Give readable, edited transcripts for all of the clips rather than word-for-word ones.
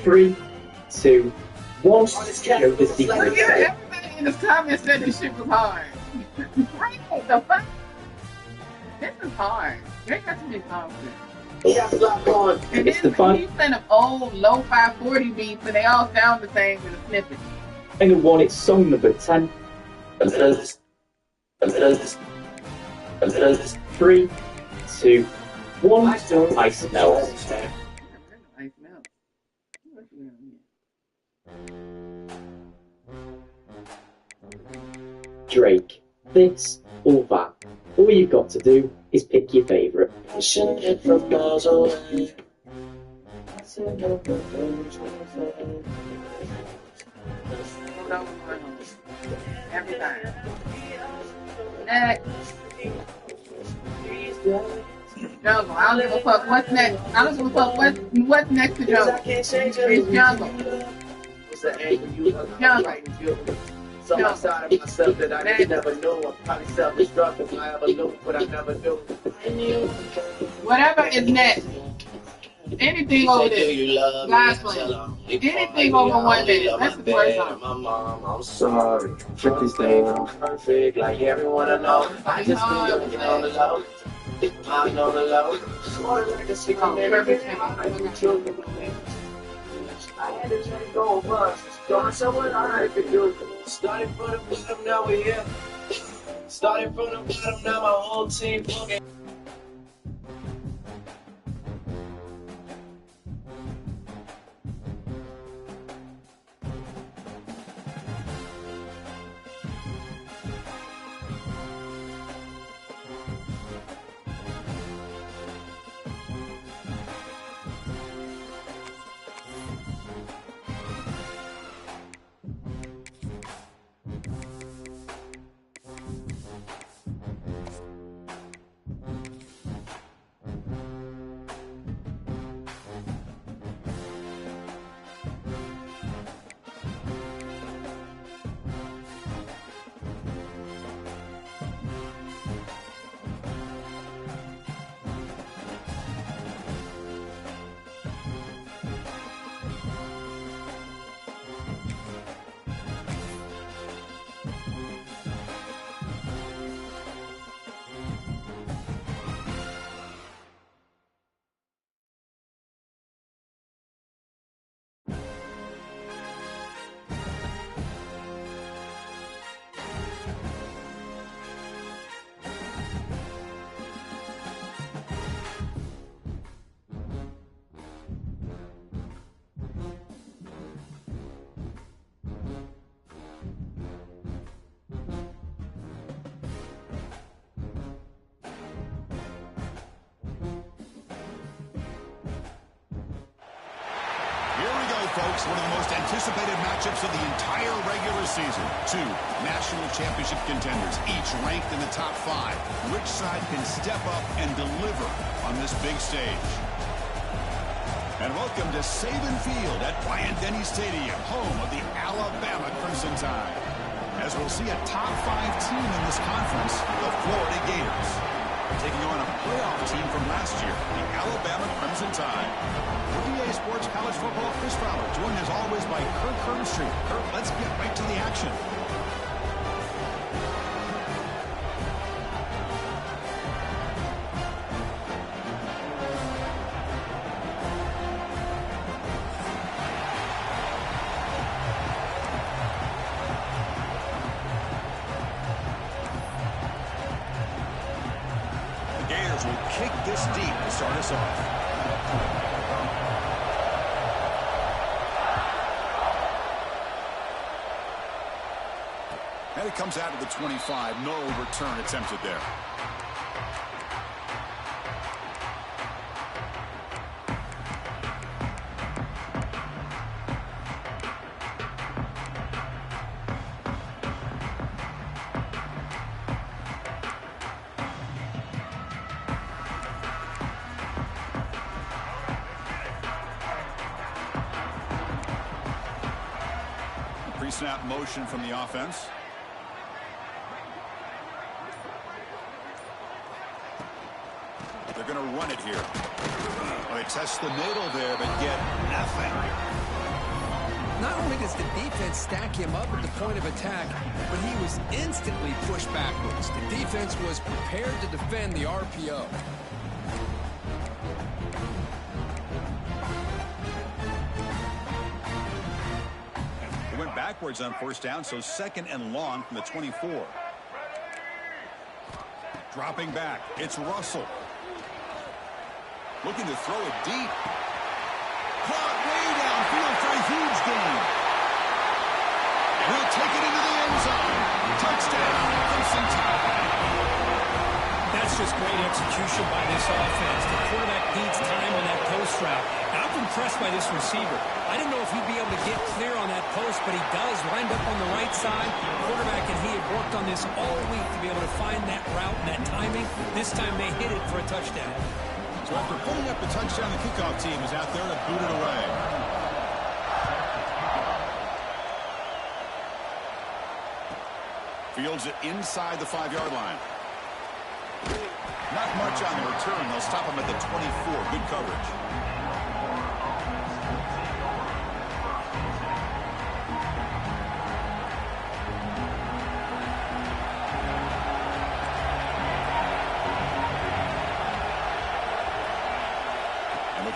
3, 2, 1. Show the secret. Everybody in the comments said this shit was hard. Right? The fuck? This is hard. They got too many songs. And It's the then fun. he's playing them old low 540 beats, and they all sound the same in a snippet. And one, it's song number 10. 3, 2, 1. Ice melts. Ice melts. Drake, this or that. All you've got to do is pick your favourite. Every time. Next. Jungle. I don't give a fuck. What's next? I don't give a fuck. What's next to Jungle? It's Jungle. Jungle. So outside of myself that I never knew. I'm probably self-destructive. I ever knew, but I never knew. Whatever is next. Anything over this. Last one. Anything over 1 minute. That's the first song. My mom, I'm sorry. Tricky thing, I'm perfect. Like everyone I know. I just been looking on the low. I'm on the low. Smarter like a secret. I had to try to go bust. Going somewhere I could do. Started from the bottom, now we're here. Started from the bottom, now my whole team booking. Folks, one of the most anticipated matchups of the entire regular season. Two national championship contenders, each ranked in the top 5. Which side can step up and deliver on this big stage? And welcome to Saban Field at Bryant-Denny Stadium, home of the Alabama Crimson Tide. As we'll see a top 5 team in this conference, the Florida Gators, taking on a playoff team from last year, the Alabama Crimson Tide. For EA Sports College Football, Chris Fowler, joined as always by Kirk Herbstreit. Kirk, let's get right to the action. The Gators will kick this deep to start us off. And it comes out of the 25. No return attempted there. Pre-snap motion from the offense. They're going to run it here. A Well, they test the middle there, but get nothing. Not only does the defense stack him up at the point of attack, but he was instantly pushed backwards. The defense was prepared to defend the RPO. He went backwards on first down, so 2nd and long from the 24. Dropping back, it's Russell. Looking to throw it deep. Caught way downfield for a huge gain. He'll take it into the end zone. Touchdown from Ncaa. That's just great execution by this offense. The quarterback needs time on that post route. And I'm impressed by this receiver. I didn't know if he'd be able to get clear on that post, but he does. Lined up on the right side. The quarterback and he had worked on this all week to be able to find that route and that timing. This time they hit it for a touchdown. So after pulling up the touchdown, the kickoff team is out there to boot it away. Fields it inside the 5-yard line. Not much on the return. They'll stop him at the 24. Good coverage.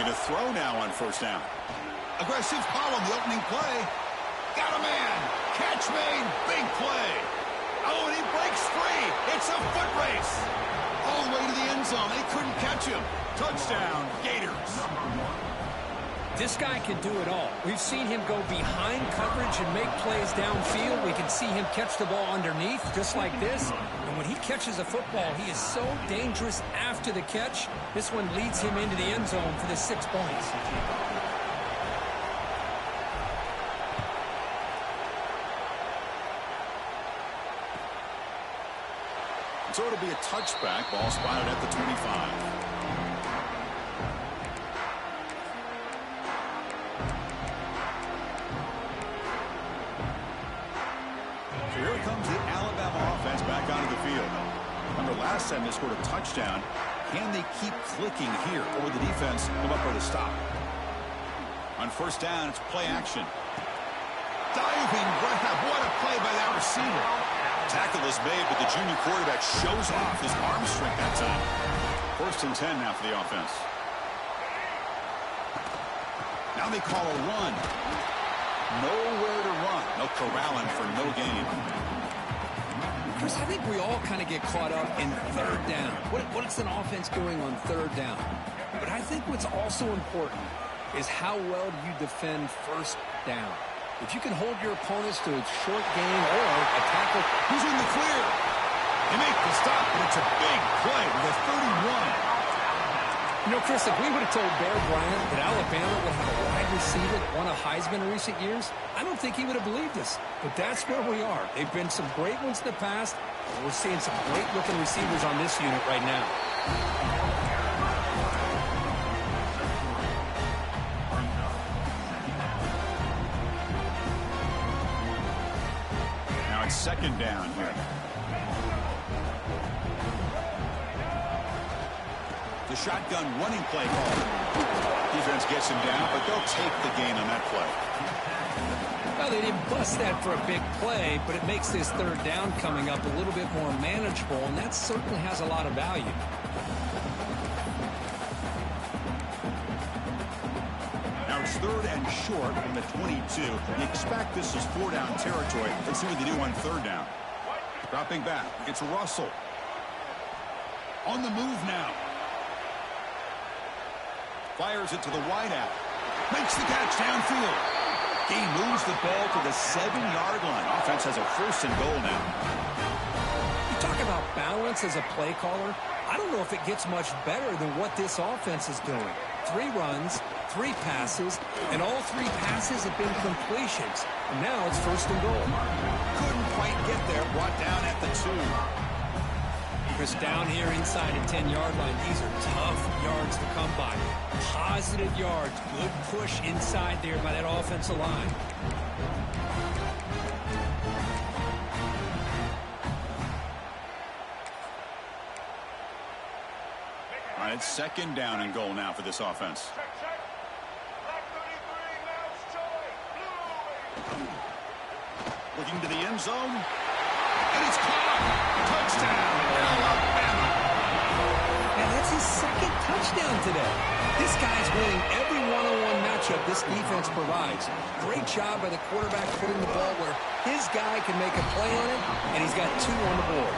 To throw now on first down. Aggressive call on the opening play. Got a man. Catch made. Big play. Oh, and he breaks free. It's a foot race. All the way to the end zone. They couldn't catch him. Touchdown, Gators. This guy can do it all. We've seen him go behind coverage and make plays downfield. We can see him catch the ball underneath, just like this. And when he catches a football, he is so dangerous after the catch. This one leads him into the end zone for the 6 points. So it'll be a touchback. Ball spotted at the 25. Here comes the Alabama offense back onto the field. Remember, last time they scored a touchdown. Can they keep clicking here, or will the defense come up with a stop? On first down, it's play action. Diving grab. What a play by that receiver. Tackle is made, but the junior quarterback shows off his arm strength that time. 1st and 10 now for the offense. Now they call a run. Nowhere to run. No corralling for no gain. Chris, I think we all kind of get caught up in third down. What's an offense doing on third down? But I think what's also important is how well do you defend first down. If you can hold your opponents to a short gain or a tackle. Who's in the clear? They make the stop, but it's a big play with a 31. You know, Chris, if we would have told Bear Bryant that Alabama would have a wide receiver that won a Heisman in recent years, I don't think he would have believed us. But that's where we are. They've been some great ones in the past, and we're seeing some great-looking receivers on this unit right now. Now it's 2nd down here. The shotgun running play call. Defense gets him down, but they'll take the gain on that play. Well, they didn't bust that for a big play, but it makes this third down coming up a little bit more manageable, and that certainly has a lot of value. Now it's 3rd and short from the 22. You expect this is 4-down territory. Let's see what they do on 3rd down. Dropping back, it's Russell. On the move now. Fires it to the wideout. Makes the catch downfield. He moves the ball to the 7-yard line. Offense has a 1st and goal now. You talk about balance as a play caller. I don't know if it gets much better than what this offense is doing. 3 runs, 3 passes, and all 3 passes have been completions. And now it's 1st and goal. Couldn't quite get there. Brought down at the 2. Chris, down here inside the 10-yard line, these are tough yards to come by. Positive yards, good push inside there by that offensive line. On And it's second down and goal now for this offense. Looking to the end zone. And it's caught. Touchdown, Alabama. And that's his second touchdown today. This guy's winning every one-on-one matchup this defense provides. Great job by the quarterback putting the ball where his guy can make a play on it, and he's got 2 on the board.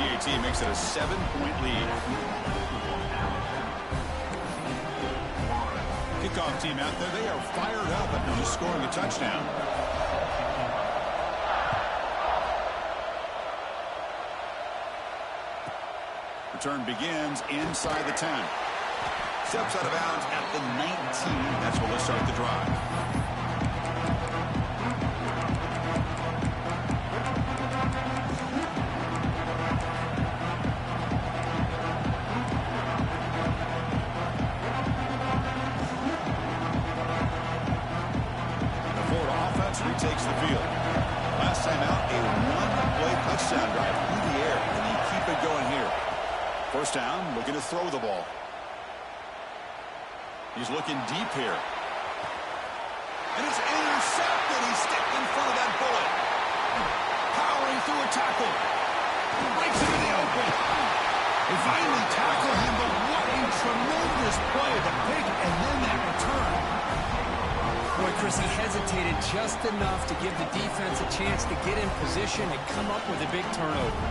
PAT makes it a 7-point lead. Kickoff team out there, they are fired up after just scoring a touchdown. Return begins inside the 10. Steps out of bounds at the 19. That's where they'll start the drive. The Florida offense retakes the field. Last time out, a one-play touchdown drive through the air. Can you keep it going here? First down, looking to throw the ball. He's looking deep here. And it's intercepted. He stepped in front of that bullet. Powering through a tackle. Breaks into the open. They finally tackle him, but what a tremendous play. The pick and then that return. Boy, Chris, he hesitated just enough to give the defense a chance to get in position and come up with a big turnover.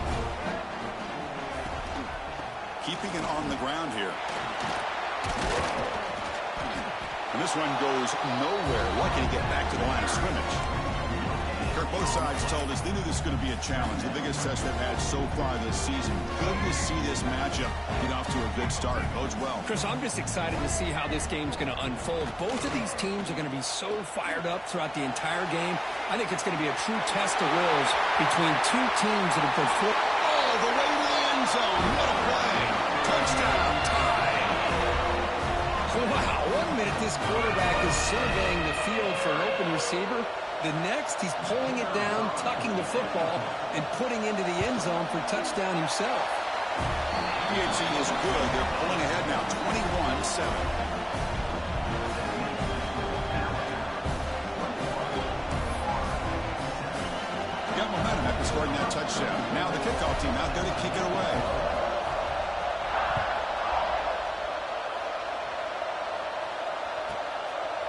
Keeping it on the ground here. And this one goes nowhere. Lucky to get back to the line of scrimmage. Kirk, both sides told us they knew this was going to be a challenge. The biggest test they've had so far this season. Good to see this matchup get off to a good start. Bodes well. Chris, I'm just excited to see how this game's going to unfold. Both of these teams are going to be so fired up throughout the entire game. I think it's going to be a true test of wills between two teams that have performed. Oh, the way to the end zone. What a play. Touchdown, tie. Wow, 1 minute this quarterback is surveying the field for an open receiver. The next, he's pulling it down, tucking the football, and putting into the end zone for touchdown himself. PHC is good. They're pulling ahead now, 21-7. Got momentum after scoring that touchdown. Now the kickoff team out there to kick it away.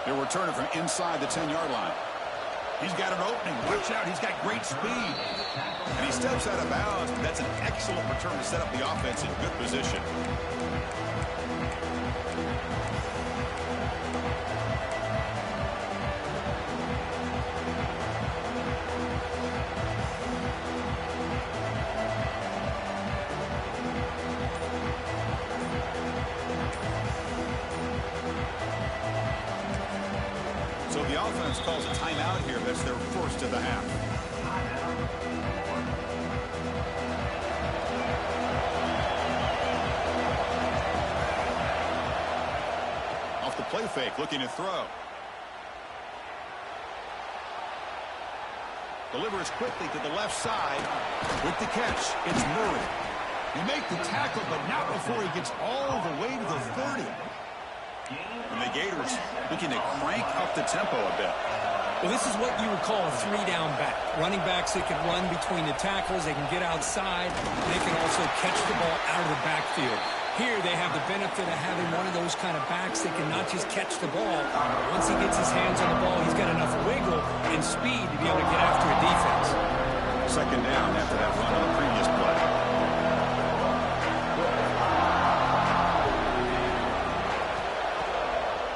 They're returning from inside the 10-yard line. He's got an opening. Watch out. He's got great speed. And he steps out of bounds. That's an excellent return to set up the offense in good position. So the offense calls a timeout here. That's their first of the half. Off the play fake, looking to throw. Delivers quickly to the left side. With the catch, it's Murray. He make the tackle, but not before he gets all the way to the 30. And the Gators looking to crank up the tempo a bit. Well, this is what you would call a three-down back. Running backs that can run between the tackles. They can get outside. They can also catch the ball out of the backfield. Here they have the benefit of having one of those kind of backs that can not just catch the ball. Once he gets his hands on the ball, he's got enough wiggle and speed to be able to get after a defense. Second down after that run on the previous play.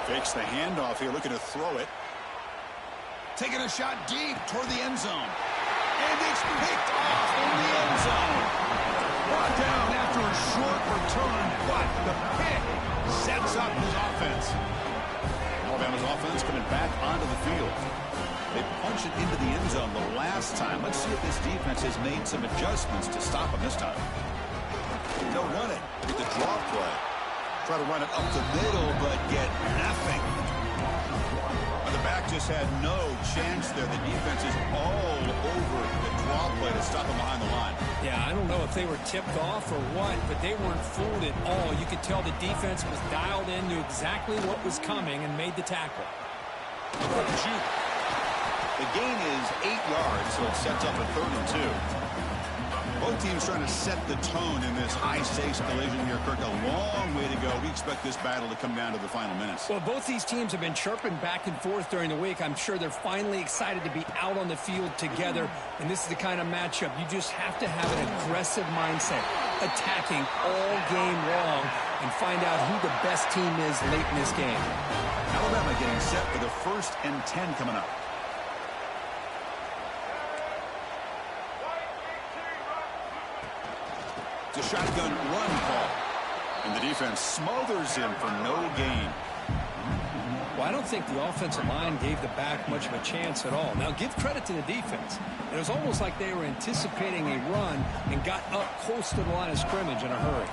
Fakes the handoff here, looking to throw it. Taking a shot deep toward the end zone. And it's picked off in the end zone. Brought down after a short return, but the pick sets up his offense. Alabama's offense coming back onto the field. They punch it into the end zone the last time. Let's see if this defense has made some adjustments to stop them this time. They'll run it with the draw play. Try to run it up the middle, but get nothing. And the back just offense had no chance there. The defense is all over the draw play to stop him behind the line. Yeah, I don't know if they were tipped off or what, but they weren't fooled at all. You could tell the defense was dialed in, knew exactly what was coming, and made the tackle. Shoot. The gain is 8 yards, so it sets up a 3rd and 2. Both teams trying to set the tone in this high-stakes collision here, Kirk. A long way to go. We expect this battle to come down to the final minutes. Well, both these teams have been chirping back and forth during the week. I'm sure they're finally excited to be out on the field together, and this is the kind of matchup you just have to have an aggressive mindset, attacking all game long, and find out who the best team is late in this game. Alabama getting set for the 1st and 10 coming up. It's a shotgun run call. And the defense smothers him for no gain. Well, I don't think the offensive line gave the back much of a chance at all. Now, give credit to the defense. It was almost like they were anticipating a run and got up close to the line of scrimmage in a hurry.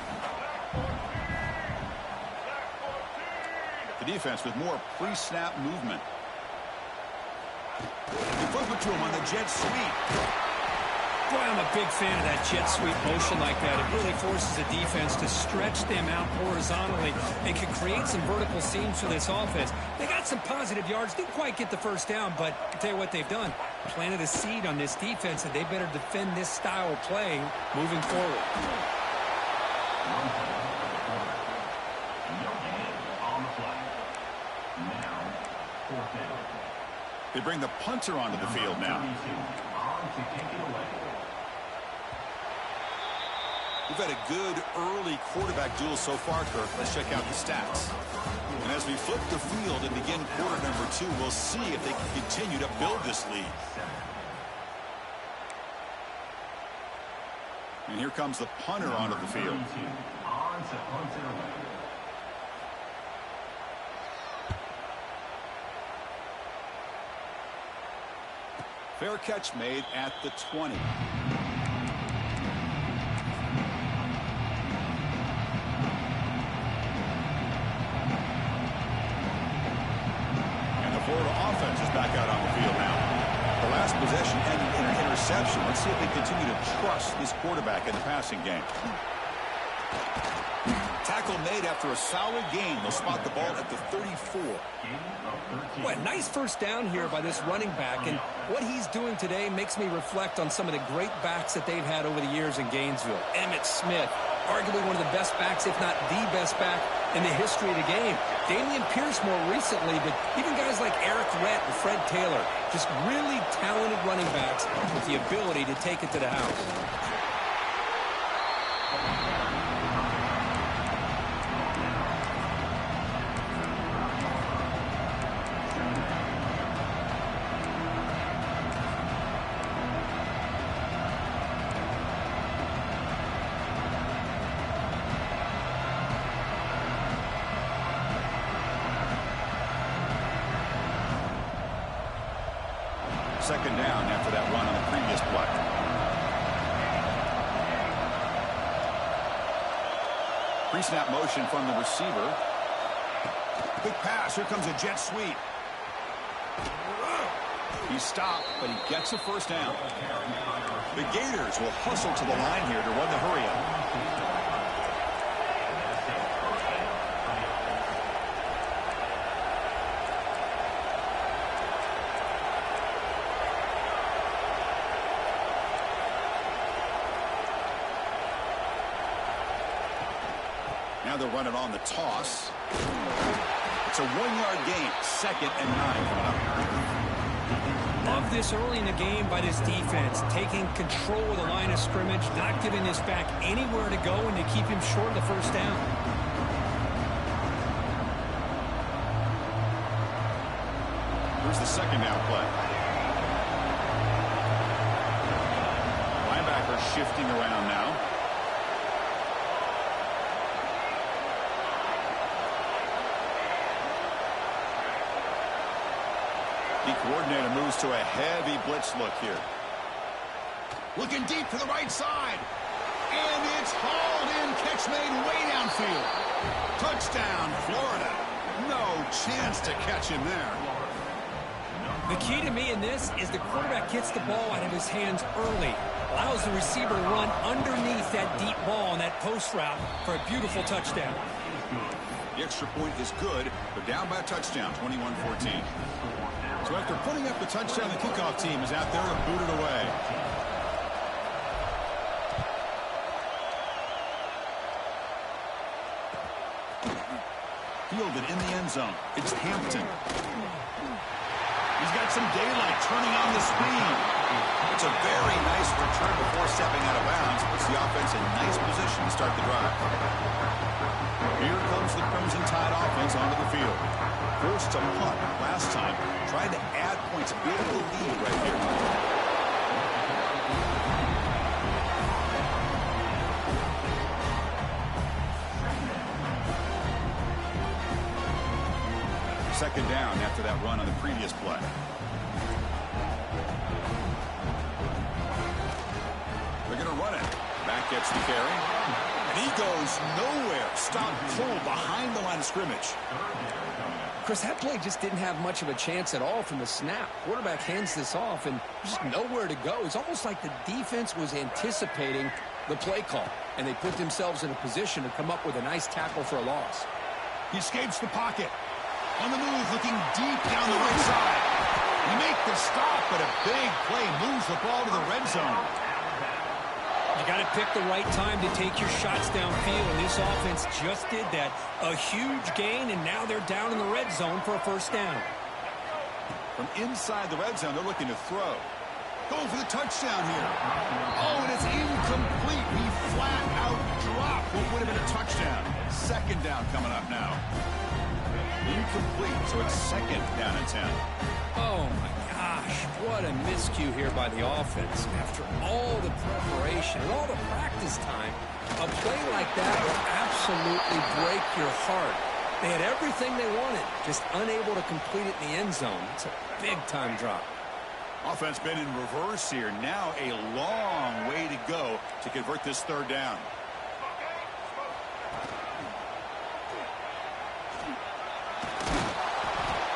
The defense with more pre-snap movement. They flip it to him on the jet sweep. Boy, I'm a big fan of that jet sweep motion like that. It really forces the defense to stretch them out horizontally and can create some vertical seams for this offense. They got some positive yards, didn't quite get the first down, but I'll tell you what they've done. Planted a seed on this defense that they better defend this style of play moving forward. They bring the punter onto the field now. We've had a good early quarterback duel so far, Kirk. Let's check out the stats. And as we flip the field and begin quarter number 2, we'll see if they can continue to build this lead. And here comes the punter onto the field. Fair catch made at the 20. Florida offense is back out on the field now. The last possession ended in an interception. Let's see if they continue to trust this quarterback in the passing game. Tackle made after a solid gain. They'll spot the ball at the 34. What a nice first down here by this running back, and what he's doing today makes me reflect on some of the great backs that they've had over the years in Gainesville. Emmitt Smith, arguably one of the best backs, if not the best back in the history of the game. Damian Pierce more recently, but even guys like Eric Rett and Fred Taylor, just really talented running backs with the ability to take it to the house. Second down after that run on the previous play. Pre-snap motion from the receiver. Quick pass. Here comes a jet sweep. He stopped, but he gets a first down. The Gators will hustle to the line here to run the hurry up. Now they'll run it on the toss. It's a 1-yard gain. 2nd and 9 coming up. Love this early in the game by this defense, taking control of the line of scrimmage, not giving this back anywhere to go, and to keep him short of the first down. Here's the second down play. Linebacker shifting around now. The coordinator moves to a heavy blitz look here. Looking deep to the right side. And it's hauled in. Catch made way downfield. Touchdown, Florida. No chance to catch him there. The key to me in this is the quarterback gets the ball out of his hands early, allows the receiver to run underneath that deep ball on that post route for a beautiful touchdown. The extra point is good, but down by a touchdown, 21-14. So after putting up the touchdown, the kickoff team is out there to boot it away. Fielded in the end zone. It's Hampton. He's got some daylight turning on the speed. It's a very nice return before stepping out of bounds. Puts the offense in nice position to start the drive. Here comes the Crimson Tide offense onto the field. Forced to punt last time. Tried to add points. Build the lead right here. Second down after that run on the previous play. They're going to run it. Back gets the carry. And he goes nowhere. Stop pull behind the line of scrimmage. Chris, that play just didn't have much of a chance at all from the snap. Quarterback hands this off, and there's just nowhere to go. It's almost like the defense was anticipating the play call, and they put themselves in a position to come up with a nice tackle for a loss. He escapes the pocket. On the move, looking deep down the right side. He makes the stop, but a big play moves the ball to the red zone. You got to pick the right time to take your shots downfield, and this offense just did that. A huge gain, and now they're down in the red zone for a first down. From inside the red zone, they're looking to throw. Going for the touchdown here. Oh, and it's incomplete. He flat out dropped what would have been a touchdown. Second down coming up now. Incomplete, so it's second down and 10. Oh, my gosh. What a miscue here by the offense. After all the preparation and all the practice time, a play like that will absolutely break your heart. They had everything they wanted, just unable to complete it in the end zone. It's a big-time drop. Offense been in reverse here. Now a long way to go to convert this third down.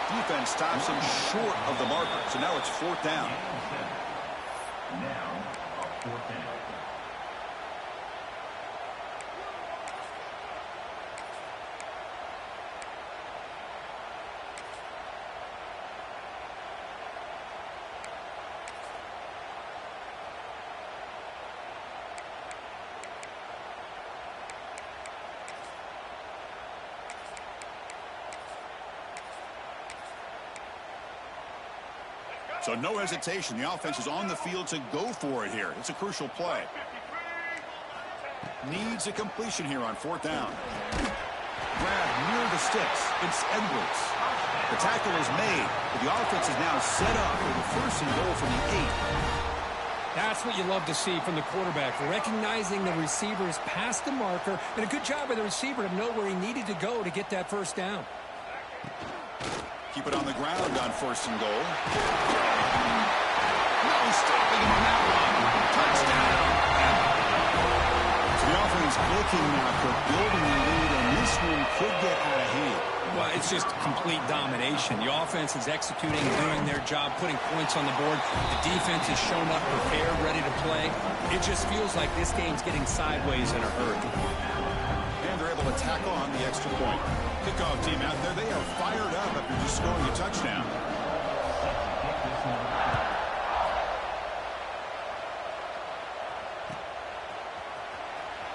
Defense stops him short of the marker, so now it's fourth down. Now, fourth down. So no hesitation. The offense is on the field to go for it here. It's a crucial play. Needs a completion here on fourth down. Grab near the sticks. It's Edwards. The tackle is made, but the offense is now set up for the first and goal from the 8. That's what you love to see from the quarterback, recognizing the receivers past the marker, and a good job by the receiver to know where he needed to go to get that first down. Keep it on the ground on first and goal. No stopping him on that one. Touchdown. So the offense looking now for building the lead, and this one could get out of hand. Well, it's just complete domination. The offense is executing, doing their job, putting points on the board. The defense has shown up prepared, ready to play. It just feels like this game's getting sideways in a hurry. And they're able to tack on the extra point. Kickoff team out there, they are fired up after just scoring a touchdown.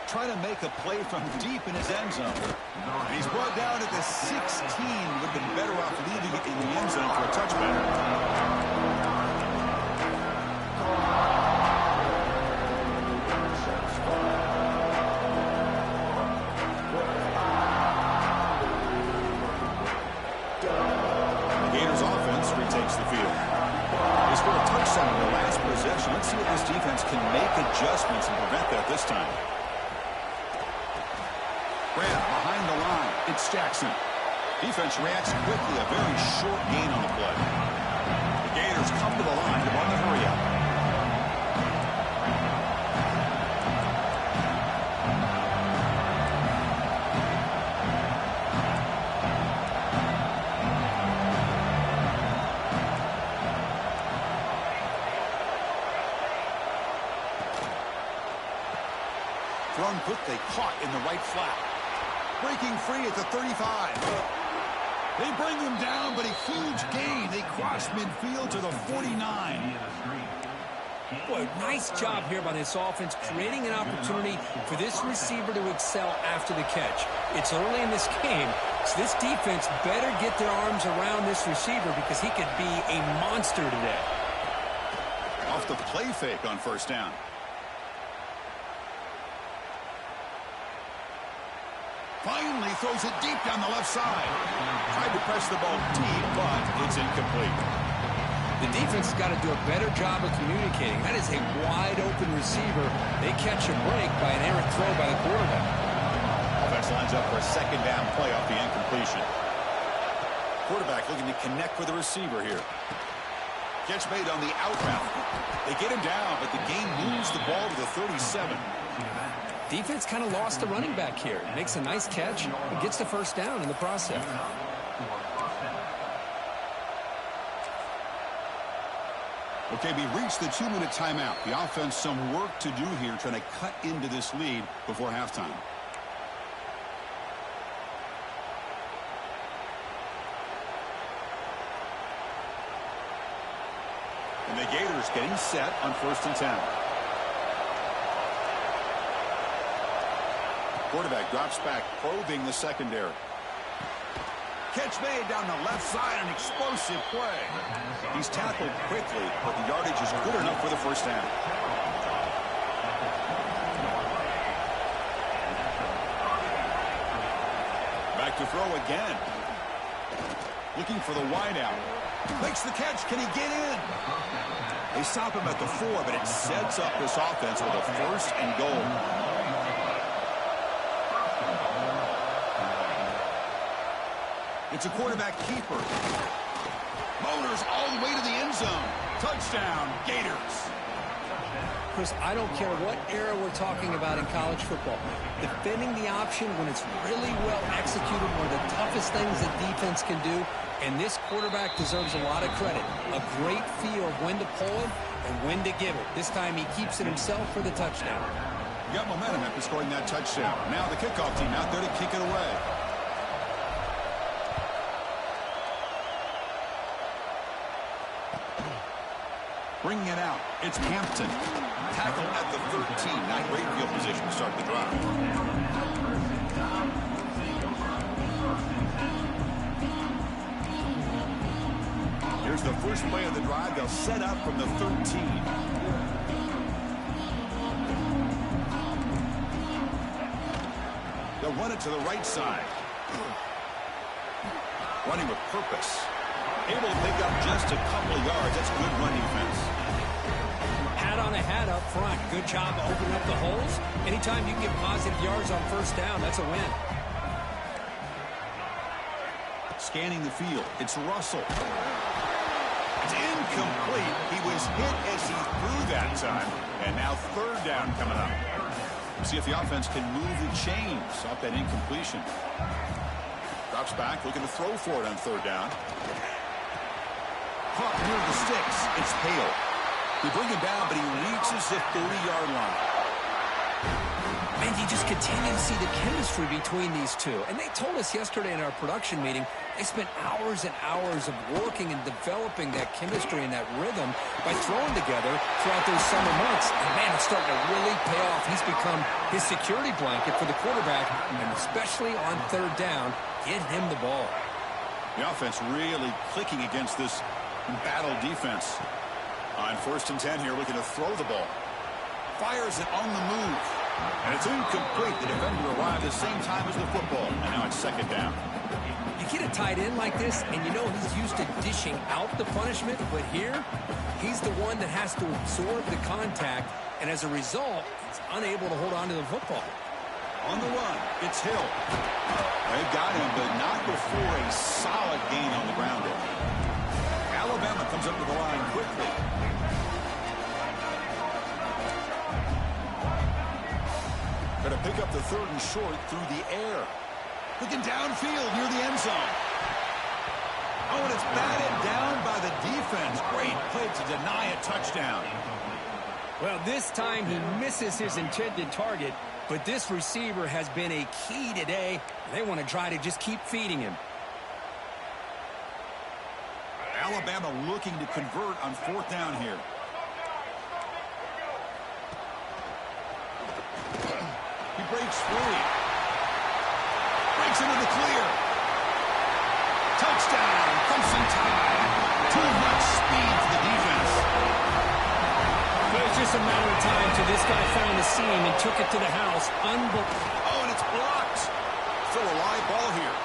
Trying to make a play from deep in his end zone. And he's brought down at the 16. Would have been better off leaving it in the end zone for a touchback. Takes the field. They scored a touchdown in their last possession. Let's see if this defense can make adjustments and prevent that this time. Grab behind the line. It's Jackson. Defense reacts quickly. A very short gain on the play. The Gators come to the line to run the hurry up. thrown quickly, caught in the right flat. Breaking free at the 35. They bring him down, but a huge gain. They cross midfield to the 49. Boy, nice job here by this offense, creating an opportunity for this receiver to excel after the catch. It's early in this game, so this defense better get their arms around this receiver because he could be a monster today. Off the play fake on first down. Finally throws it deep down the left side. Tried to press the ball deep, but it's incomplete. The defense has got to do a better job of communicating. That is a wide-open receiver. They catch a break by an errant throw by the quarterback. Offense lines up for a second down play off the incompletion. Quarterback looking to connect with the receiver here. Catch made on the out route. They get him down, but the game moves the ball to the 37. Defense kind of lost the running back here. Makes a nice catch and gets the first down in the process. Okay, we reached the 2-minute timeout. The offense some work to do here trying to cut into this lead before halftime. And the Gators getting set on 1st and 10. Quarterback drops back, probing the secondary. Catch made down the left side, an explosive play. He's tackled quickly, but the yardage is good enough for the first down. Back to throw again. Looking for the wideout. Makes the catch. Can he get in? They stop him at the 4, but it sets up this offense with a 1st and goal. It's a quarterback keeper. Motors all the way to the end zone. Touchdown, Gators. Chris, I don't care what era we're talking about in college football. Defending the option when it's really well executed, one of the toughest things that defense can do, and this quarterback deserves a lot of credit. A great feel of when to pull it and when to give it. This time he keeps it himself for the touchdown. You got momentum after scoring that touchdown. Now the kickoff team out there to kick it away. Bringing it out, it's Hampton. Tackle at the 13. Not great field position to start the drive. Here's the first play of the drive. They'll set up from the 13. They'll run it to the right side. Running with purpose. Able to pick up just a couple of yards. That's good run defense. Hat on a hat up front. Good job opening up the holes. Anytime you can get positive yards on first down, that's a win. Scanning the field. It's Russell. It's incomplete. He was hit as he threw that time. And now 3rd down coming up. See if the offense can move the chains off that incompletion. Drops back, looking to throw for it on 3rd down. Caught near the sticks. It's Hale. They bring him down, but he reaches the 30-yard line. Man, you just continue to see the chemistry between these two. And they told us yesterday in our production meeting, they spent hours and hours of working and developing that chemistry and that rhythm by throwing together throughout those summer months. And, man, it's starting to really pay off. He's become his security blanket for the quarterback, and especially on 3rd down, get him the ball. The offense really clicking against this battle defense. On 1st and 10 here, looking to throw the ball. Fires it on the move. And it's incomplete. The defender arrived at the same time as the football. And now it's 2nd down. You get a tight end like this, and you know he's used to dishing out the punishment, but here, he's the one that has to absorb the contact, and as a result, he's unable to hold on to the football. On the run, it's Hill. They've got him, but not before a solid gain on the ground. Alabama comes up to the line quickly. Going to pick up the 3rd and short through the air. Looking downfield near the end zone. Oh, and it's batted down by the defense. Great play to deny a touchdown. Well, this time he misses his intended target, But this receiver has been a key today. They want to try to just keep feeding him. Alabama looking to convert on 4th down here. He breaks free. Breaks into the clear. Touchdown, Clemson tide. Too much speed for the defense. It was just a matter of time till this guy found the seam and took it to the house. Unbelievable. Oh, and it's blocked. Still a live ball here.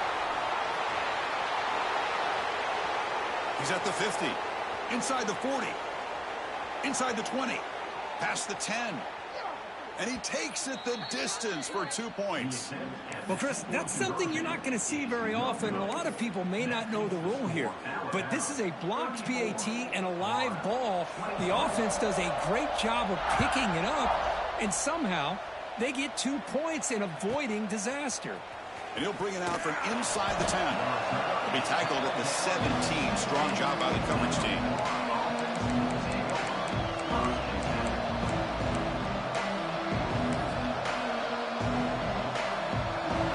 He's at the 50. Inside the 40. Inside the 20. Past the 10. And he takes it the distance for 2 points. Well, Chris, that's something you're not going to see very often, and a lot of people may not know the rule here. But this is a blocked PAT and a live ball. The offense does a great job of picking it up, and somehow they get 2 points in avoiding disaster. And he'll bring it out from inside the 10. He'll be tackled at the 17. Strong job by the coverage team.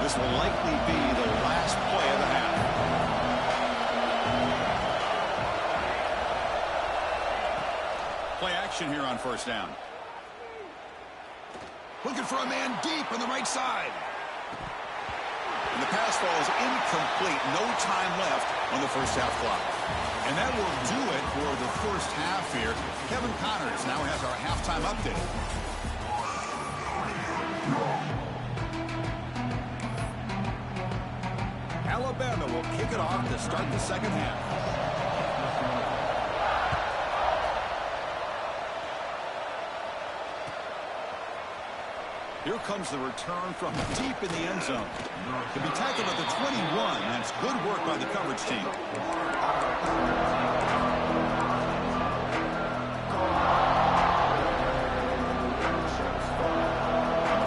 This will likely be the last play of the half. Play action here on 1st down. Looking for a man deep on the right side. And the pass falls incomplete. No time left on the 1st half clock. And that will do it for the 1st half here. Kevin Connors now has our halftime update. Alabama will kick it off to start the 2nd half. Here comes the return from deep in the end zone. To be tackled at the 21. That's good work by the coverage team. The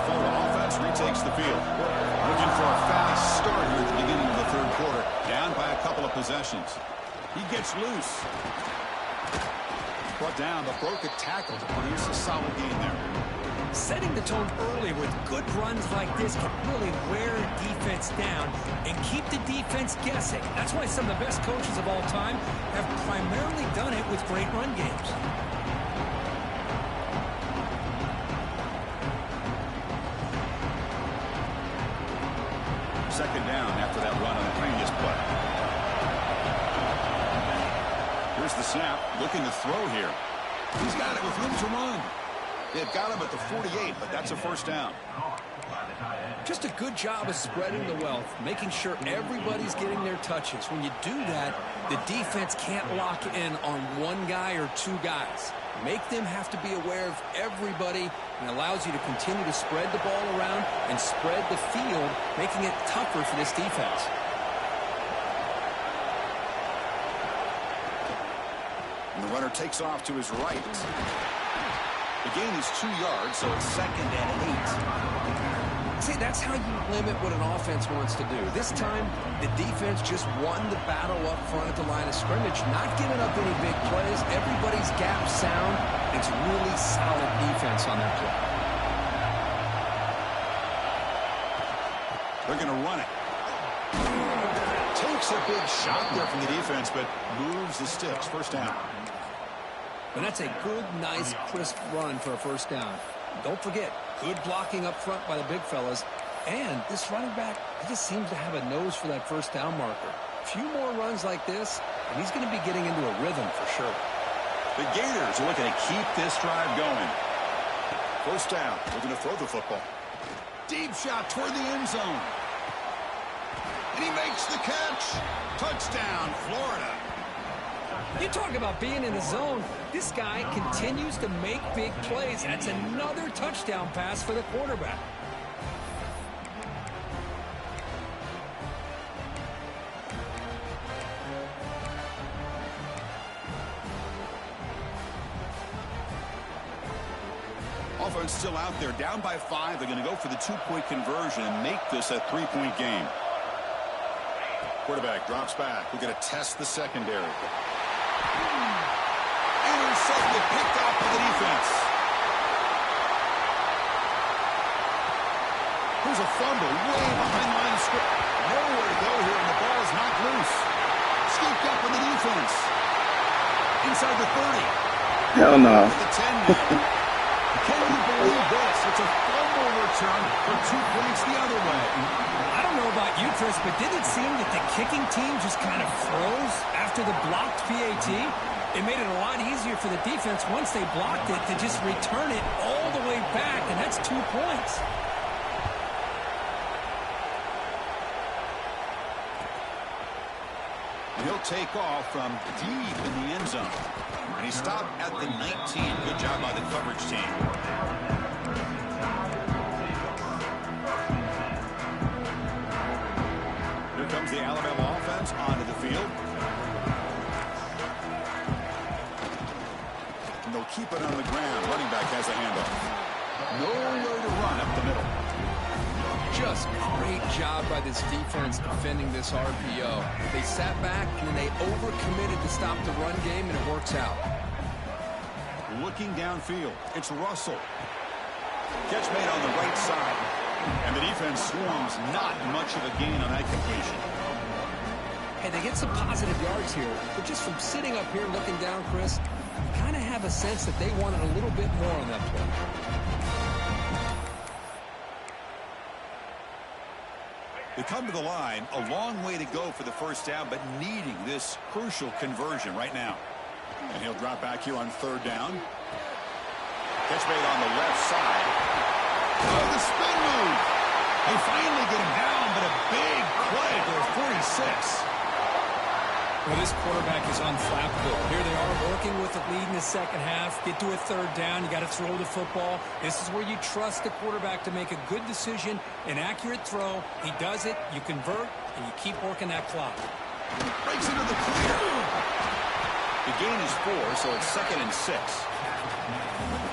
Florida offense retakes the field. Looking for a fast start here at the beginning of the 3rd quarter. Down by a couple of possessions. He gets loose. Brought down, but broke a tackle to produce a solid gain there. Setting the tone early with good runs like this can really wear a defense down and keep the defense guessing. That's why some of the best coaches of all time have primarily done it with great run games. Second down after that run on the previous play. Here's the snap, looking to throw here. He's got it with room to run. They've got him at the 48, but that's a 1st down. Just a good job of spreading the wealth, making sure everybody's getting their touches. When you do that, the defense can't lock in on one guy or 2 guys. Make them have to be aware of everybody, and allows you to continue to spread the ball around and spread the field, making it tougher for this defense. And the runner takes off to his right. The gain is 2 yards, so it's 2nd and 8. See, that's how you limit what an offense wants to do. This time, the defense just won the battle up front at the line of scrimmage, not giving up any big plays. Everybody's gap sound. It's really solid defense on that play. They're going to run it. Takes a big shot there from the defense, but moves the sticks. 1st down. And that's a good, nice, crisp run for a 1st down. Don't forget, good blocking up front by the big fellas. And this running back, he just seems to have a nose for that 1st down marker. A few more runs like this, and he's going to be getting into a rhythm for sure. The Gators are looking to keep this drive going. 1st down, looking to throw the football. Deep shot toward the end zone. And he makes the catch. Touchdown, Florida. You talk about being in the zone. This guy continues to make big plays. That's another touchdown pass for the quarterback. Offense still out there, down by 5. They're going to go for the 2-point conversion and make this a 3-point game. Quarterback drops back. We're going to test the secondary. Intercepted, picked off by the defense. Here's a fumble way behind the line of scrimmage. Nowhere to go here, and the ball's knocked loose. Scooped up in the defense. Inside the 30. Hell no. The 10 now. Can you believe this? It's a fumble return for 2 points the other way. I don't know about you, Chris, but did it seem that the kicking team just kind of froze after the blocked PAT? It made it a lot easier for the defense once they blocked it to just return it all the way back, and that's 2 points. He'll take off from deep in the end zone. And he stopped at the 19. Good job by the coverage team. Here comes the Alabama offense onto the field. And they'll keep it on the ground. Running back has a handoff. Nowhere to run up the middle. Just great job by this defense defending this RPO. They sat back and they overcommitted to stop the run game, and it works out. Looking downfield, it's Russell. Catch made on the right side. And the defense swarms not much of a gain on that completion. Hey, they get some positive yards here, but just from sitting up here looking down, Chris, you kind of have a sense that they wanted a little bit more on that play. They come to the line, a long way to go for the first down, but needing this crucial conversion right now. And he'll drop back here on 3rd down. Catch made on the left side. Oh, the spin move. They finally get him down, but a big play for 46. Well, this quarterback is unflappable. Here they are working with the lead in the second half. Get to a 3rd down. You got to throw the football. This is where you trust the quarterback to make a good decision, an accurate throw. He does it, you convert, and you keep working that clock. Breaks into the clear. The gain is 4, so it's 2nd and 6.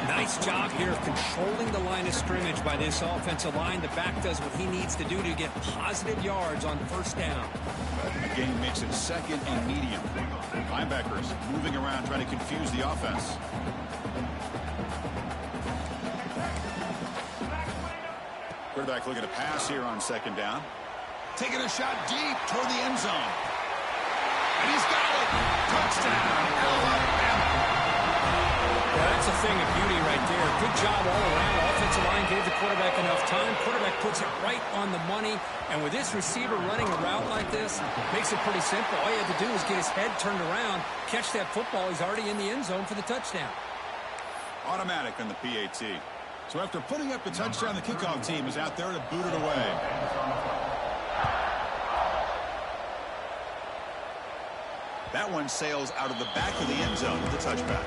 Nice job here of controlling the line of scrimmage by this offensive line. The back does what he needs to do to get positive yards on 1st down. The gain makes it 2nd and medium. Linebackers moving around trying to confuse the offense. Quarterback looking to pass here on 2nd down. Taking a shot deep toward the end zone. And he's got it. Touchdown, Alabama. Yeah, that's a thing of beauty right there. Good job all around. Offensive line gave the quarterback enough time. Quarterback puts it right on the money. And with this receiver running a route like this, makes it pretty simple. All you had to do is get his head turned around, catch that football. He's already in the end zone for the touchdown. Automatic on the PAT. So after putting up the touchdown, the kickoff team is out there to boot it away. That one sails out of the back of the end zone with the touchback.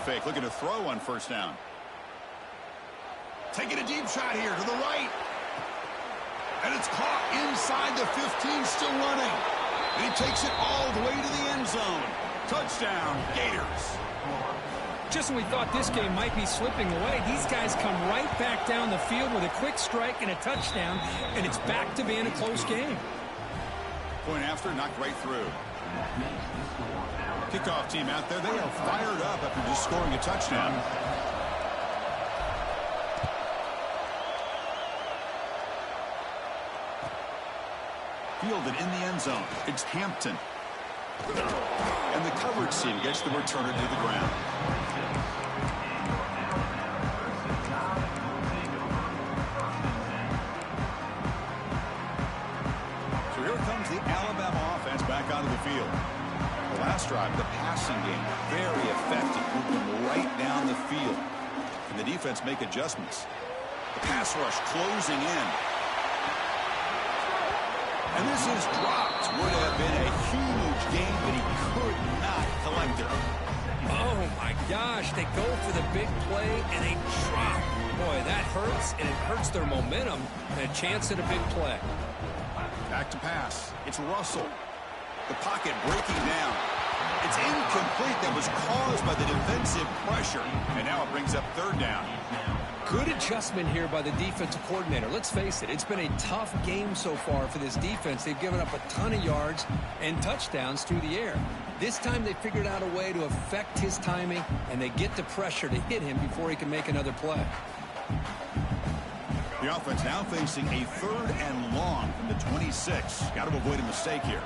Fake looking to throw on 1st down. Taking a deep shot here to the right. And it's caught inside the 15, still running. And he takes it all the way to the end zone. Touchdown, Gators. Just when we thought this game might be slipping away, these guys come right back down the field with a quick strike and a touchdown, and it's back to being a close game. Point after, knocked right through. Kickoff team out there, they are fired up after just scoring a touchdown. Fielded in the end zone. It's Hampton. And the coverage team gets the returner to the ground. So here comes the Alabama offense back onto the field. Last drive, the passing game, very effective, moved them right down the field. And the defense make adjustments. The pass rush closing in. And this is dropped. Would have been a huge game, but he could not collect it. Oh, my gosh, they go for the big play, and they drop. Boy, that hurts, and it hurts their momentum, and a chance at a big play. Back to pass. It's Russell. The pocket breaking down. It's incomplete. That was caused by the defensive pressure. And now it brings up third down. Good adjustment here by the defensive coordinator. Let's face it, it's been a tough game so far for this defense. They've given up a ton of yards and touchdowns through the air. This time they figured out a way to affect his timing, and they get the pressure to hit him before he can make another play. The offense now facing a 3rd and long from the 26. Got to avoid a mistake here.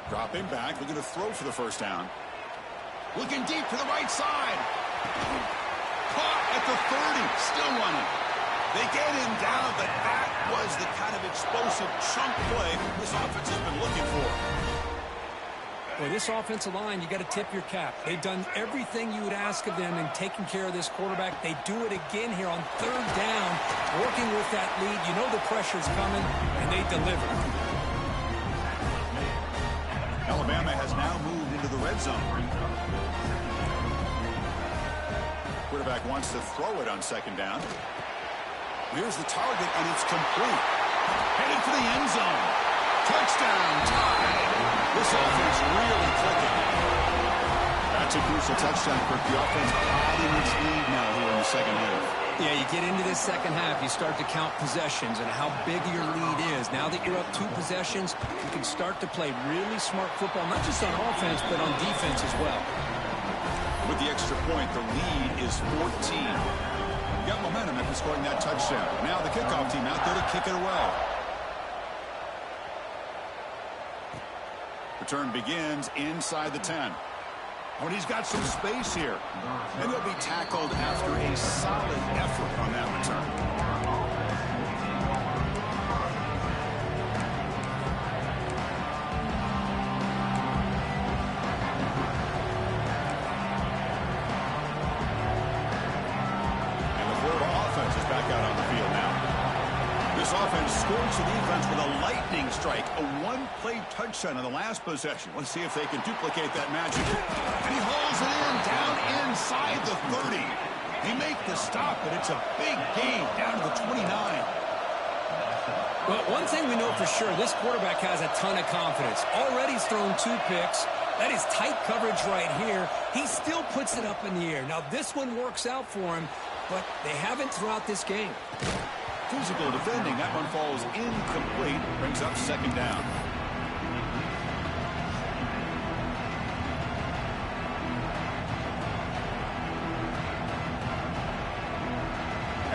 Dropping back, looking to throw for the first down. Looking deep to the right side. Caught at the 30, still running. They get him down, but that was the kind of explosive chunk play this offense has been looking for. Well, this offensive line, you got to tip your cap. They've done everything you would ask of them in taking care of this quarterback. They do it again here on 3rd down, working with that lead. You know the pressure's coming, and they deliver. Alabama has now moved into the red zone. Quarterback wants to throw it on 2nd down. Here's the target, and it's complete. Headed for the end zone. Touchdown, tied. This offense really clicking. That's a crucial touchdown for the offense hiding its lead now here in the second half. Yeah, you get into this second half, you start to count possessions and how big your lead is. Now that you're up 2 possessions, you can start to play really smart football, not just on offense, but on defense as well. With the extra point, the lead is 14. You got momentum after scoring that touchdown. Now the kickoff team out there to kick it away. Return begins inside the 10. Oh, and he's got some space here. And he'll be tackled after a solid effort on that return. Offense scores the defense with a lightning strike, a 1-play touchdown on the last possession. Let's see if they can duplicate that magic. And he hauls it in down inside the 30. They make the stop, but it's a big gain down to the 29. Well, one thing we know for sure, this quarterback has a ton of confidence. Already he's thrown 2 picks. That is tight coverage right here. He still puts it up in the air. Now, this one works out for him, but they haven't throughout this game. Physical defending. That one falls incomplete. Brings up 2nd down.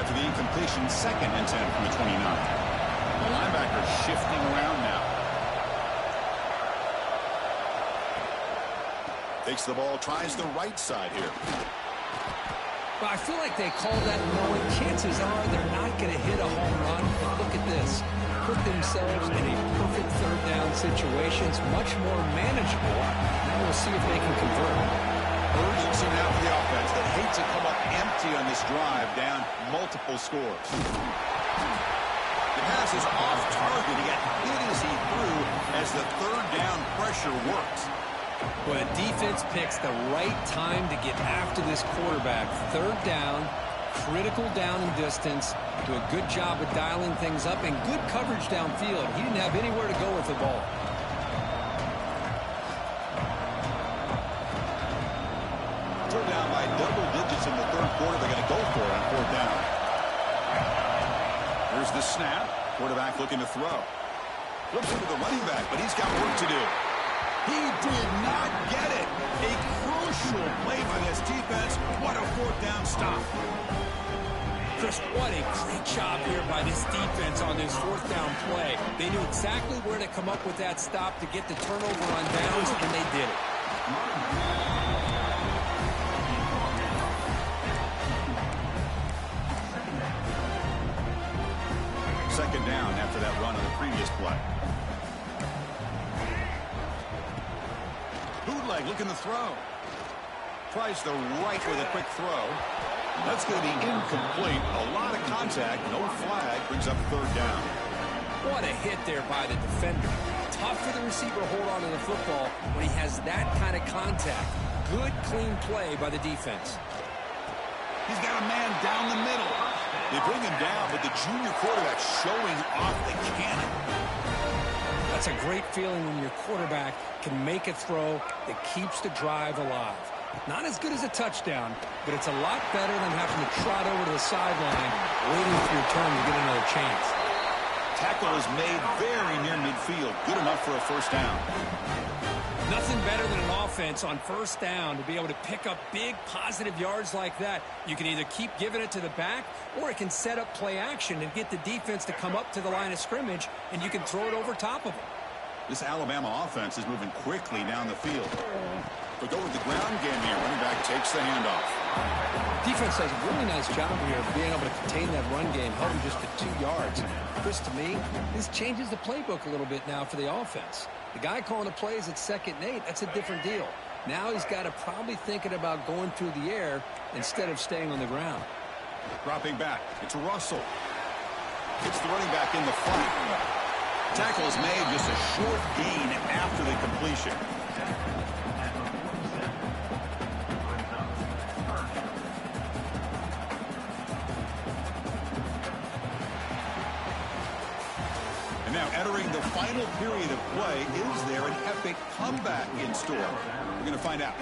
After the incompletion, 2nd and 10 from the 29. The linebacker shifting around now. Takes the ball, tries the right side here. Well, I feel like they call that knowing chances are they're not going to hit a home run. But look at this. Put themselves in a perfect 3rd down situation. It's much more manageable. Now we'll see if they can convert. Urgency now for the offense that hates to come up empty on this drive, down multiple scores. The pass is off target. He got hit as he threw as the 3rd down pressure works. Well, the defense picks the right time to get after this quarterback. 3rd down, critical down and distance. Do a good job of dialing things up and good coverage downfield. He didn't have anywhere to go with the ball. They're down by double digits in the 3rd quarter. They're going to go for it on 4th down. Here's the snap. Quarterback looking to throw. Flips into the running back, but he's got work to do. He did not get it. A crucial play by this defense. What a 4th down stop. Just what a great job here by this defense on this 4th down play. They knew exactly where to come up with that stop to get the turnover on downs, and they did it. Second down after that run on the previous play. Bootleg looking to throw. Tries the right with a quick throw. That's going to be incomplete. A lot of contact. No flag. Brings up 3rd down. What a hit there by the defender. Tough for the receiver to hold on to the football when he has that kind of contact. Good, clean play by the defense. He's got a man down the middle. They bring him down, but the junior quarterback showing off the cannon. That's a great feeling when your quarterback can make a throw that keeps the drive alive. Not as good as a touchdown, but it's a lot better than having to trot over to the sideline waiting for your turn to get another chance. Tackle is made very near midfield. Good enough for a first down. Nothing better than an offense on first down to be able to pick up big positive yards like that. You can either keep giving it to the back, or it can set up play action and get the defense to come up to the line of scrimmage, and you can throw it over top of them. This Alabama offense is moving quickly down the field. But go with the ground game here. Running back takes the handoff. Defense does a really nice job here of being able to contain that run game, held him just to 2 yards. Chris, to me, this changes the playbook a little bit now for the offense. The guy calling the plays at 2nd and 8, that's a different deal. Now he's got to probably thinking about going through the air instead of staying on the ground. Dropping back. It's Russell. It's the running back in the flat. Tackle is made, just a short gain after the completion. And now entering the final period of play, is there an epic comeback in store? We're going to find out.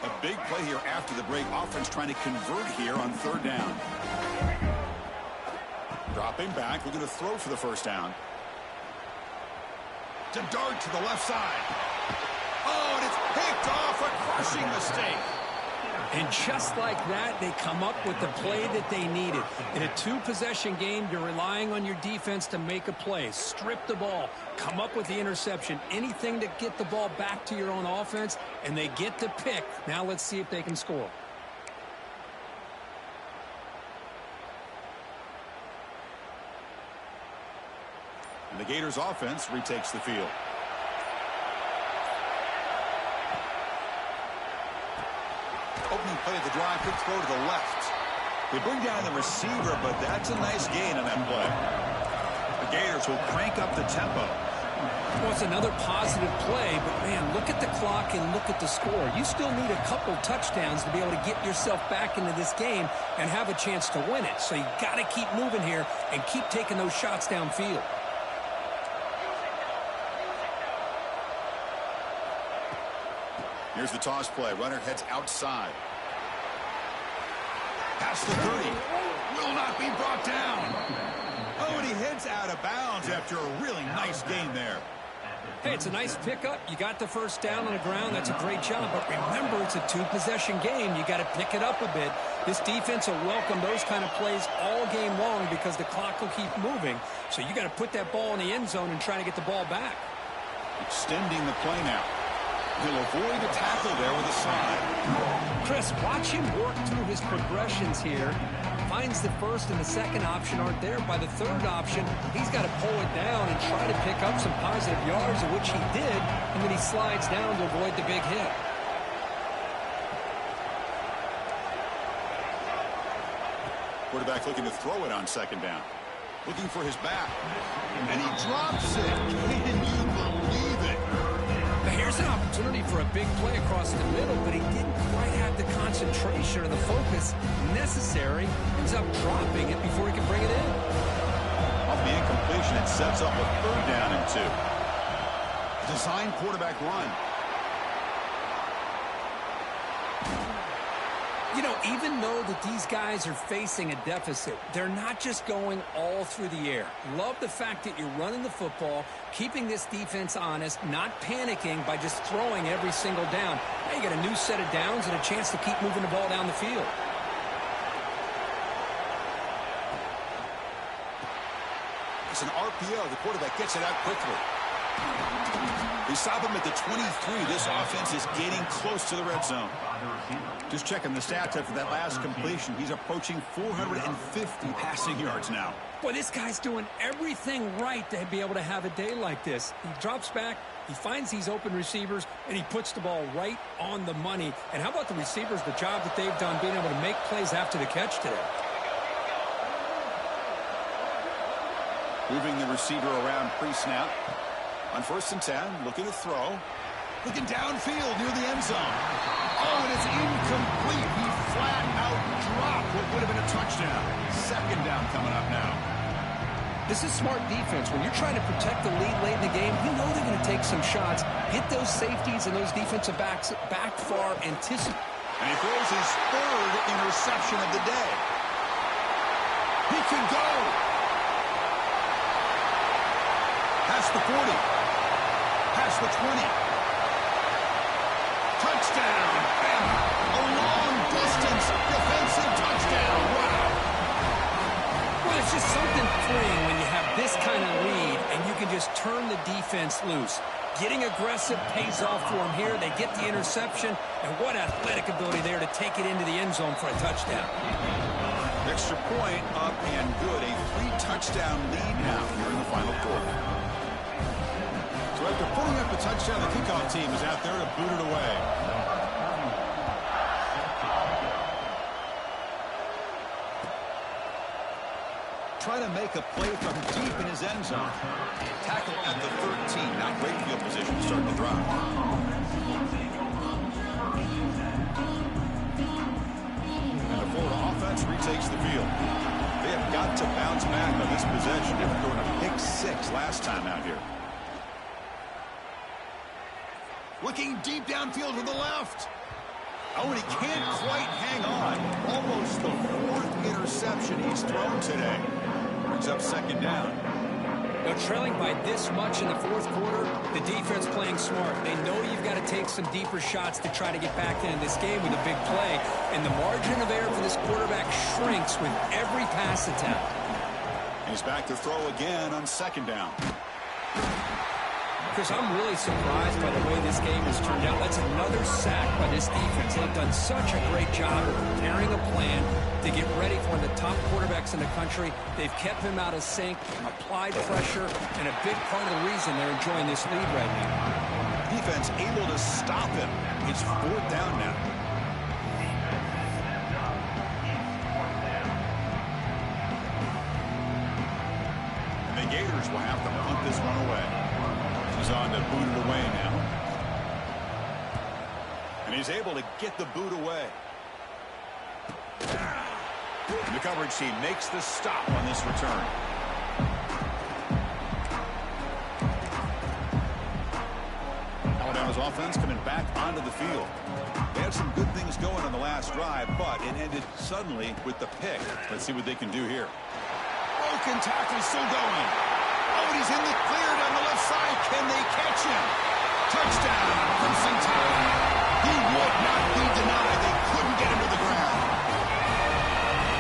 A big play here after the break. Offense trying to convert here on 3rd down. Dropping back, looking to throw for the first down. To dart to the left side. Oh, and it's picked off. A crushing mistake. And just like that, they come up with the play that they needed. In a 2-possession game, you're relying on your defense to make a play. Strip the ball. Come up with the interception. Anything to get the ball back to your own offense, and they get to pick. Now let's see if they can score. And the Gators offense retakes the field. Opening play of the drive, quick throw to the left. They bring down the receiver, but that's a nice gain on that play. The Gators will crank up the tempo. Well, it's another positive play, but man, look at the clock and look at the score. You still need a couple touchdowns to be able to get yourself back into this game and have a chance to win it. So you got to keep moving here and keep taking those shots downfield. Here's the toss play. Runner heads outside. Past the 30. Will not be brought down. Oh, and he heads out of bounds after a really nice gain there. Hey, it's a nice pickup. You got the first down on the ground. That's a great job. But remember, it's a 2-possession game. You got to pick it up a bit. This defense will welcome those kind of plays all game long because the clock will keep moving. So you got to put that ball in the end zone and try to get the ball back. Extending the play now. He'll avoid the tackle there with a slide. Chris, watch him work through his progressions here. Finds the first and the second option aren't there. By the third option, he's got to pull it down and try to pick up some positive yards, of which he did, and then he slides down to avoid the big hit. Quarterback looking to throw it on 2nd down. Looking for his back. And he drops it. Can you believe it? Here's an opportunity for a big play across the middle, but he didn't quite have the concentration or the focus necessary. Ends up dropping it before he can bring it in. Off the incompletion, it sets up a 3rd down and 2. Design quarterback run. You know, even though that these guys are facing a deficit, they're not just going all through the air. Love the fact that you're running the football, keeping this defense honest, not panicking by just throwing every single down. Now you got a new set of downs and a chance to keep moving the ball down the field. It's an RPO. The quarterback gets it out quickly. They stop him at the 23. This offense is getting close to the red zone. Just checking the stats after that last completion. He's approaching 450 passing yards now. Boy, this guy's doing everything right to be able to have a day like this. He drops back, he finds these open receivers, and he puts the ball right on the money. And how about the receivers, the job that they've done being able to make plays after the catch today? Moving the receiver around pre-snap. On 1st and 10, looking to throw. Looking downfield near the end zone. Oh, and it's incomplete. He flat out dropped what would have been a touchdown. 2nd down coming up now. This is smart defense. When you're trying to protect the lead late in the game, you know they're going to take some shots. Get those safeties and those defensive backs back far, anticipate. And he throws his 3rd interception of the day. He can go. Past the 40. Past the 20. Touchdown. And a long-distance defensive touchdown. Wow. Well, it's just something freeing when you have this kind of lead and you can just turn the defense loose. Getting aggressive pays off for them here. They get the interception, and what athletic ability there to take it into the end zone for a touchdown. Extra point up and good. A 3-touchdown lead now here in the final quarter. So after putting up the touchdown, the kickoff team is out there to boot it away. Trying to make a play from deep in his end zone. Tackle at the 13. Not great field position to start the drive. And the Florida offense retakes the field. They have got to bounce back on this possession. They were throwing a pick 6 last time out here. Looking deep downfield to the left. Oh, and he can't quite hang on. Almost the 4th interception he's thrown today. Brings up 2nd down. Now, trailing by this much in the 4th quarter, the defense playing smart. They know you've got to take some deeper shots to try to get back into this game with a big play. And the margin of error for this quarterback shrinks with every pass attempt. He's back to throw again on 2nd down. Chris, I'm really surprised by the way this game has turned out. That's another sack by this defense. They've done such a great job of preparing a plan to get ready for the top quarterbacks in the country. They've kept him out of sync, applied pressure, and a big part of the reason they're enjoying this lead right now. Defense able to stop him. It's 4th down now. And the Gators will have to punt this one away. He's on to boot it away now. And he's able to get the boot away. And the coverage team makes the stop on this return. Alabama's offense coming back onto the field. They had some good things going on the last drive, but it ended suddenly with the pick. Let's see what they can do here. Broken tackle still going. Oh, and he's in the clear down the left side. Can they catch him? Touchdown from Ncaa. He would not be denied. They couldn't get him to the ground.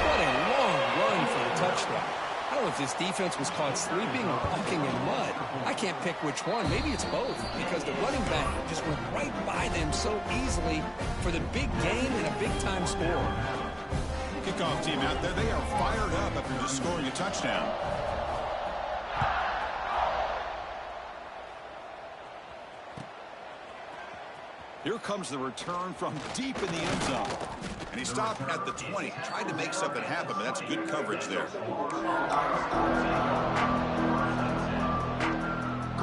What a long run for a touchdown. I don't know if this defense was caught sleeping or walking in mud. I can't pick which one. Maybe it's both, because the running back just went right by them so easily for the big gain and a big-time score. Kickoff team out there, they are fired up after just scoring a touchdown. Here comes the return from deep in the end zone. And he stopped at the 20. Tried to make something happen, but that's good coverage there.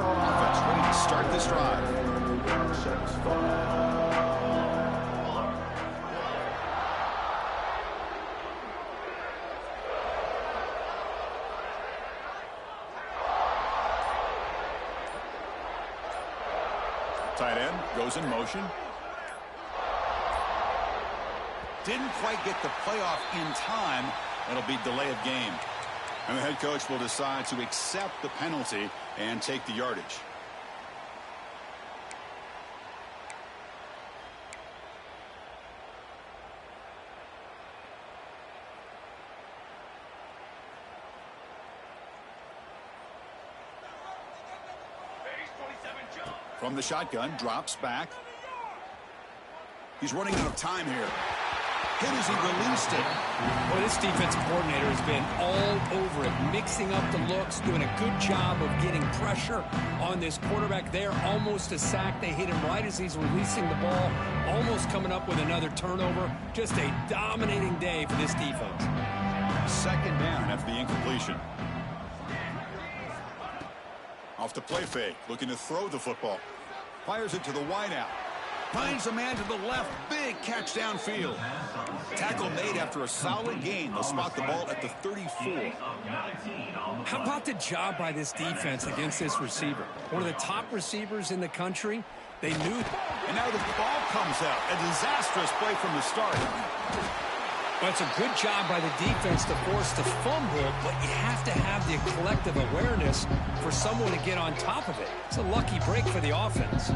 Offense ready to start this drive. Tight end goes in motion. Didn't quite get the playoff in time. It'll be delay of game. And the head coach will decide to accept the penalty and take the yardage. From the shotgun, drops back. He's running out of time here. Hit as he released it. Well, this defensive coordinator has been all over it, mixing up the looks, doing a good job of getting pressure on this quarterback there. Almost a sack. They hit him right as he's releasing the ball, almost coming up with another turnover. Just a dominating day for this defense. 2nd down after the incompletion. Off the play fake, looking to throw the football. Fires it to the wideout. Finds a man to the left. Big catch downfield. Tackle made after a solid gain. They'll spot the ball at the 34. How about the job by this defense against this receiver? One of the top receivers in the country. They knew. And now the ball comes out. A disastrous play from the start. Well, it's a good job by the defense to force the fumble, but you have to have the collective awareness for someone to get on top of it. It's a lucky break for the offense.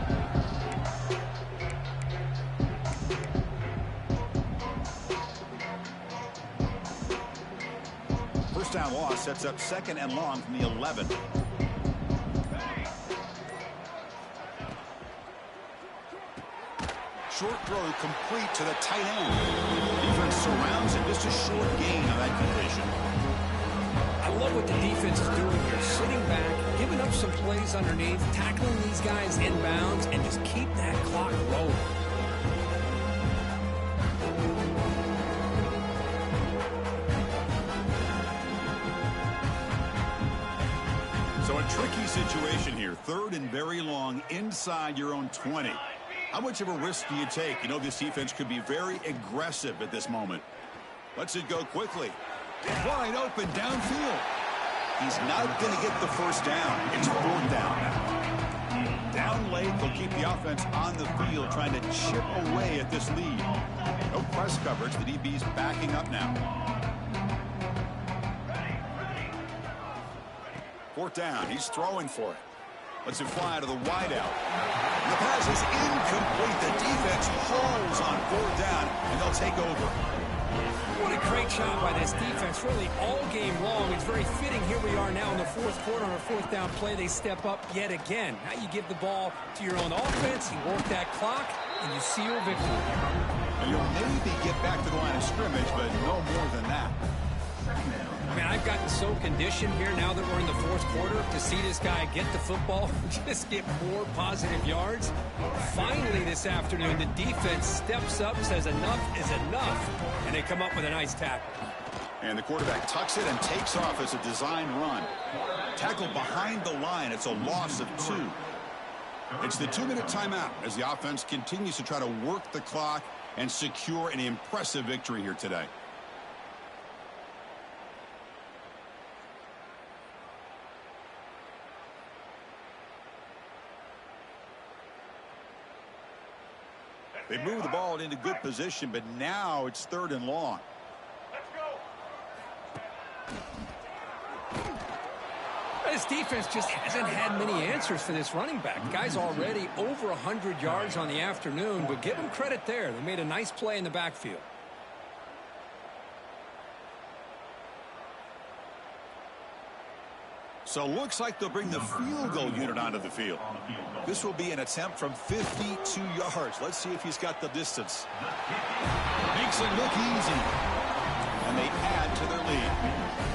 First down loss sets up 2nd and long from the 11. Short throw complete to the tight end. Defense surrounds him. Just a short gain on that completion. I love what the defense is doing here. Sitting back, giving up some plays underneath, tackling these guys inbounds, and just keep that clock rolling. So a tricky situation here. 3rd and very long inside your own 20. How much of a risk do you take? You know this defense could be very aggressive at this moment. Lets it go quickly. Wide open downfield. He's not going to get the first down. It's 4th down now. Down late, they'll keep the offense on the field trying to chip away at this lead. No press coverage. The DB's backing up now. 4th down. He's throwing for it. Lets it fly to the wideout. The pass is incomplete. The defense holds on 4th down, and they'll take over. What a great job by this defense, really all game long. It's very fitting. Here we are now in the 4th quarter on a 4th down play. They step up yet again. Now you give the ball to your own offense, you work that clock, and you seal victory. You'll maybe get back to the line of scrimmage, but no more than that. I mean, I've gotten so conditioned here now that we're in the 4th quarter to see this guy get the football, just get more positive yards. Finally this afternoon, the defense steps up, says enough is enough, and they come up with a nice tackle. And the quarterback tucks it and takes off as a design run. Tackle behind the line. It's a loss of 2. It's the 2-minute timeout as the offense continues to try to work the clock and secure an impressive victory here today. They move the ball into good position, but now it's 3rd and long. Let's go. This defense just hasn't had many answers for this running back. The guy's already over 100 yards on the afternoon, but give him credit there. They made a nice play in the backfield. So looks like they'll bring the field goal unit onto the field. This will be an attempt from 52 yards. Let's see if he's got the distance. Makes it look easy. And they add to their lead.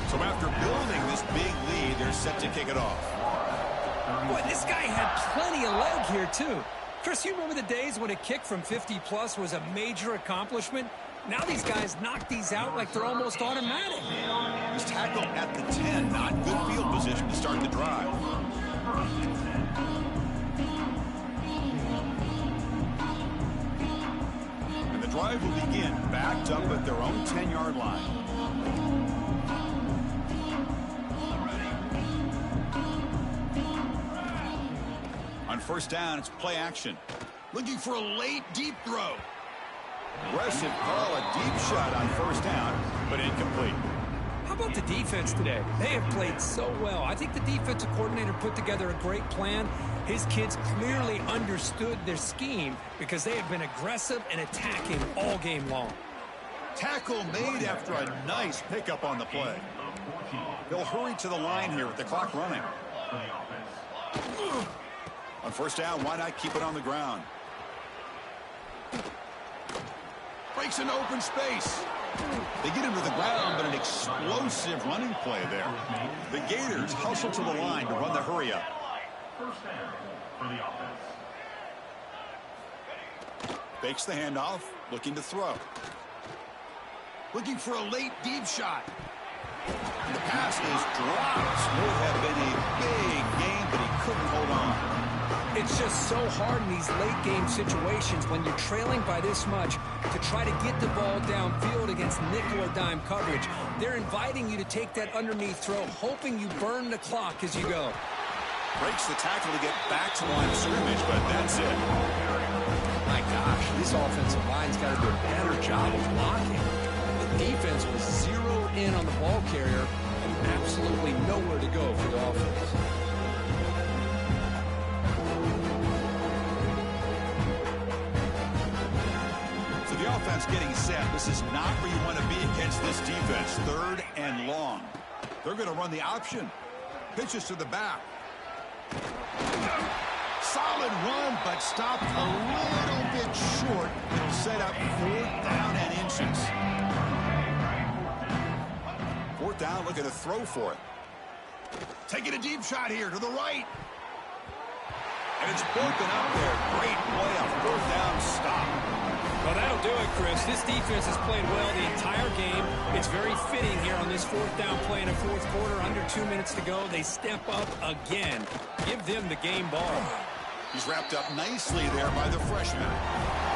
So after building this big lead, they're set to kick it off. Boy, this guy had plenty of leg here, too. Chris, you remember the days when a kick from 50-plus was a major accomplishment? Now these guys knock these out like they're almost automatic. He's tackled at the 10. Not good field position to start the drive. And the drive will begin backed up at their own 10-yard line. On 1st down, it's play action. Looking for a late deep throw. Aggressive call, a deep shot on 1st down, but incomplete. How about the defense today? They have played so well. I think the defensive coordinator put together a great plan. His kids clearly understood their scheme because they have been aggressive and attacking all game long. Tackle made after a nice pickup on the play. They'll hurry to the line here with the clock running. On 1st down, why not keep it on the ground? Breaks into open space. They get him to the ground, but an explosive running play there. The Gators hustle to the line to run the hurry up. Fakes the handoff, looking to throw. Looking for a late deep shot. And the pass is dropped. Would have been a big game, but he It's just so hard in these late game situations when you're trailing by this much to try to get the ball downfield against nickel or dime coverage. They're inviting you to take that underneath throw, hoping you burn the clock as you go. Breaks the tackle to get back to the line of scrimmage, but that's it. My gosh, this offensive line's got to do a better job of blocking. The defense was zeroed in on the ball carrier and absolutely nowhere to go for the offense. So the offense getting set. This is not where you want to be against this defense. 3rd and long. They're going to run the option. Pitches to the back. Solid run, but stopped a little bit short. It'll set up 4th down and inches. 4th down, looking to throw for it. Taking a deep shot here to the right. And it's broken up there. Great play, a 4th down stop. Well, that'll do it, Chris. This defense has played well the entire game. It's very fitting here on this 4th down play in the 4th quarter. Under 2 minutes to go. They step up again. Give them the game ball. He's wrapped up nicely there by the freshman.